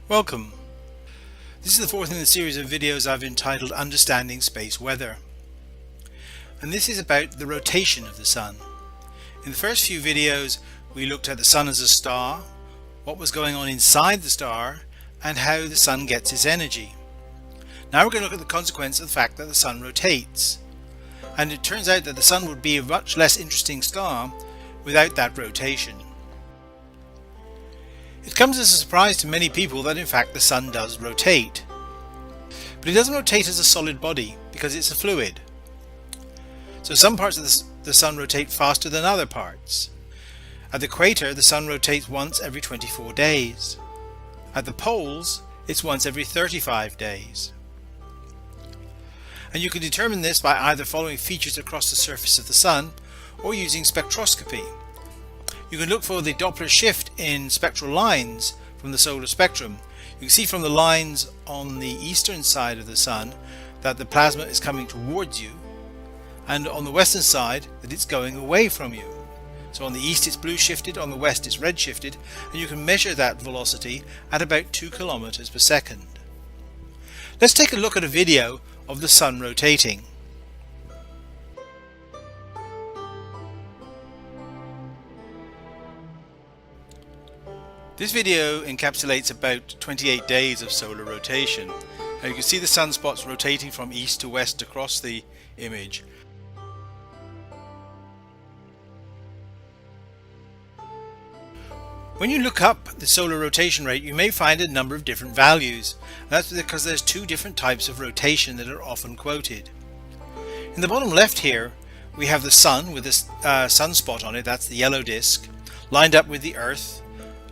Welcome. This is the fourth in the series of videos I've entitled Understanding Space Weather. And this is about the rotation of the Sun. In the first few videos we looked at the Sun as a star, what was going on inside the star, and how the Sun gets its energy. Now we're going to look at the consequence of the fact that the Sun rotates. And it turns out that the Sun would be a much less interesting star without that rotation. It comes as a surprise to many people that in fact the Sun does rotate. But it doesn't rotate as a solid body because it's a fluid. So some parts of the Sun rotate faster than other parts. At the equator the Sun rotates once every 24 days. At the poles it's once every 35 days. And you can determine this by either following features across the surface of the Sun or using spectroscopy. You can look for the Doppler shift in spectral lines from the solar spectrum. You can see from the lines on the eastern side of the Sun that the plasma is coming towards you, and on the western side that it's going away from you. So on the east it's blue shifted, on the west it's red shifted, and you can measure that velocity at about 2 kilometers per second. Let's take a look at a video of the Sun rotating. This video encapsulates about 28 days of solar rotation. Now you can see the sunspots rotating from east to west across the image. When you look up the solar rotation rate, you may find a number of different values. That's because there's two different types of rotation that are often quoted. In the bottom left here we have the Sun with a sunspot on it, that's the yellow disk, lined up with the Earth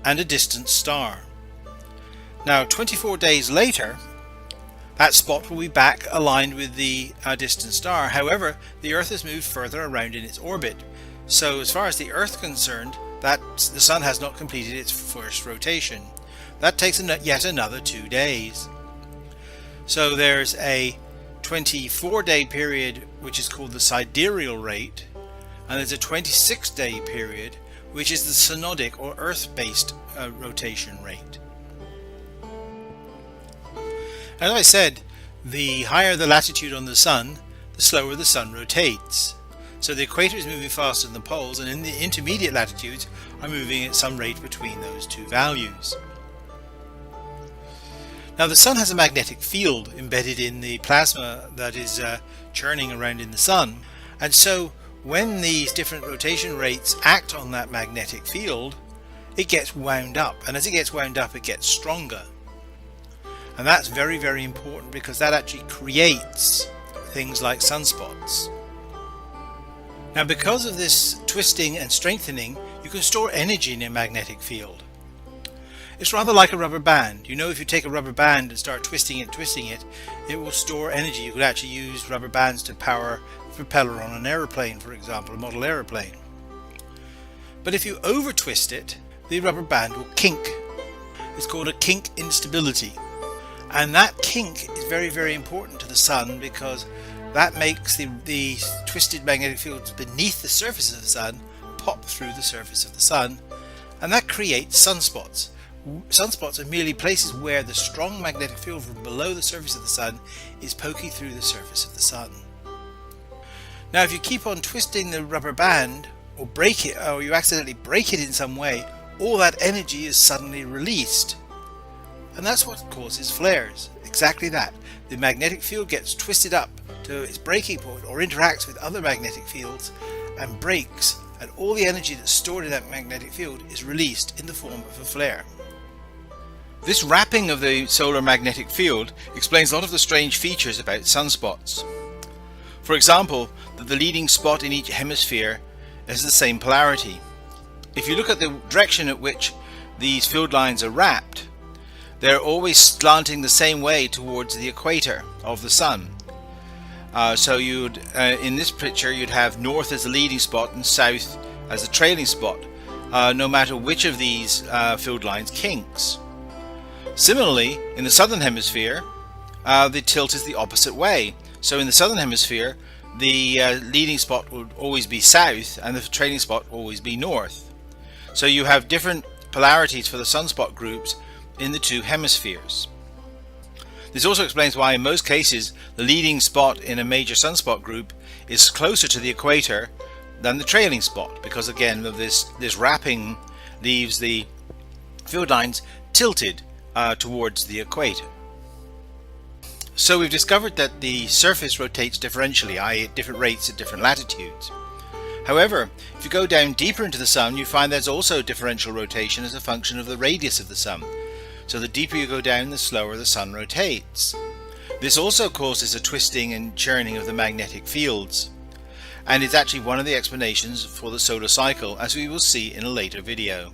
and a distant star. Now 24 days later that spot will be back aligned with the distant star. However, the Earth has moved further around in its orbit, so as far as the Earth is concerned, the Sun has not completed its first rotation. That takes yet another 2 days. So there's a 24-day period which is called the sidereal rate, and there's a 26-day period which is the synodic or Earth-based rotation rate. As I said, the higher the latitude on the Sun, the slower the Sun rotates. So the equator is moving faster than the poles, and in the intermediate latitudes are moving at some rate between those two values. Now the Sun has a magnetic field embedded in the plasma that is churning around in the Sun, and so when these different rotation rates act on that magnetic field, it gets wound up, and as it gets wound up it gets stronger. And that's very, very important because that actually creates things like sunspots. Now because of this twisting and strengthening, you can store energy in a magnetic field. It's rather like a rubber band. You know, if you take a rubber band and start twisting it, it will store energy. You could actually use rubber bands to power a propeller on an aeroplane, for example, a model aeroplane. But if you over twist it, the rubber band will kink. It's called a kink instability. And that kink is very, very important to the Sun because that makes the twisted magnetic fields beneath the surface of the Sun pop through the surface of the Sun, and that creates sunspots. Sunspots are merely places where the strong magnetic field from below the surface of the Sun is poking through the surface of the Sun. Now if you keep on twisting the rubber band or break it, or you accidentally break it in some way, all that energy is suddenly released. And that's what causes flares. Exactly that. The magnetic field gets twisted up to its breaking point or interacts with other magnetic fields and breaks, and all the energy that's stored in that magnetic field is released in the form of a flare. This wrapping of the solar magnetic field explains a lot of the strange features about sunspots. For example, that the leading spot in each hemisphere has the same polarity. If you look at the direction at which these field lines are wrapped, they're always slanting the same way towards the equator of the Sun. So you'd in this picture you'd have north as the leading spot and south as the trailing spot, no matter which of these field lines kinks. Similarly, in the southern hemisphere, the tilt is the opposite way. So in the southern hemisphere, the leading spot would always be south and the trailing spot always be north. So you have different polarities for the sunspot groups in the two hemispheres. This also explains why in most cases the leading spot in a major sunspot group is closer to the equator than the trailing spot, because again of this wrapping leaves the field lines tilted towards the equator. So we've discovered that the surface rotates differentially, i.e. at different rates at different latitudes. However, if you go down deeper into the Sun, you find there's also differential rotation as a function of the radius of the Sun. So the deeper you go down, the slower the Sun rotates. This also causes a twisting and churning of the magnetic fields, and is actually one of the explanations for the solar cycle, as we will see in a later video.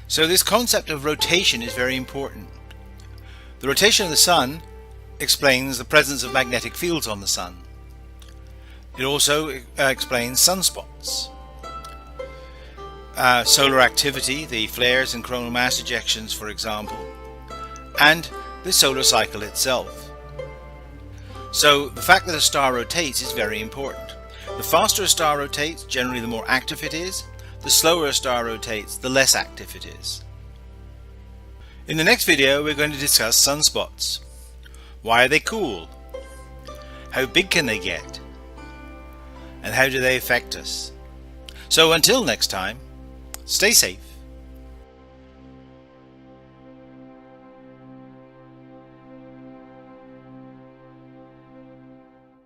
So this concept of rotation is very important. The rotation of the Sun explains the presence of magnetic fields on the Sun. It also explains sunspots, solar activity, the flares and coronal mass ejections for example, and the solar cycle itself. So the fact that a star rotates is very important. The faster a star rotates, generally the more active it is. The slower a star rotates, the less active it is. In the next video we're going to discuss sunspots. Why are they cool? How big can they get? And how do they affect us? So until next time, stay safe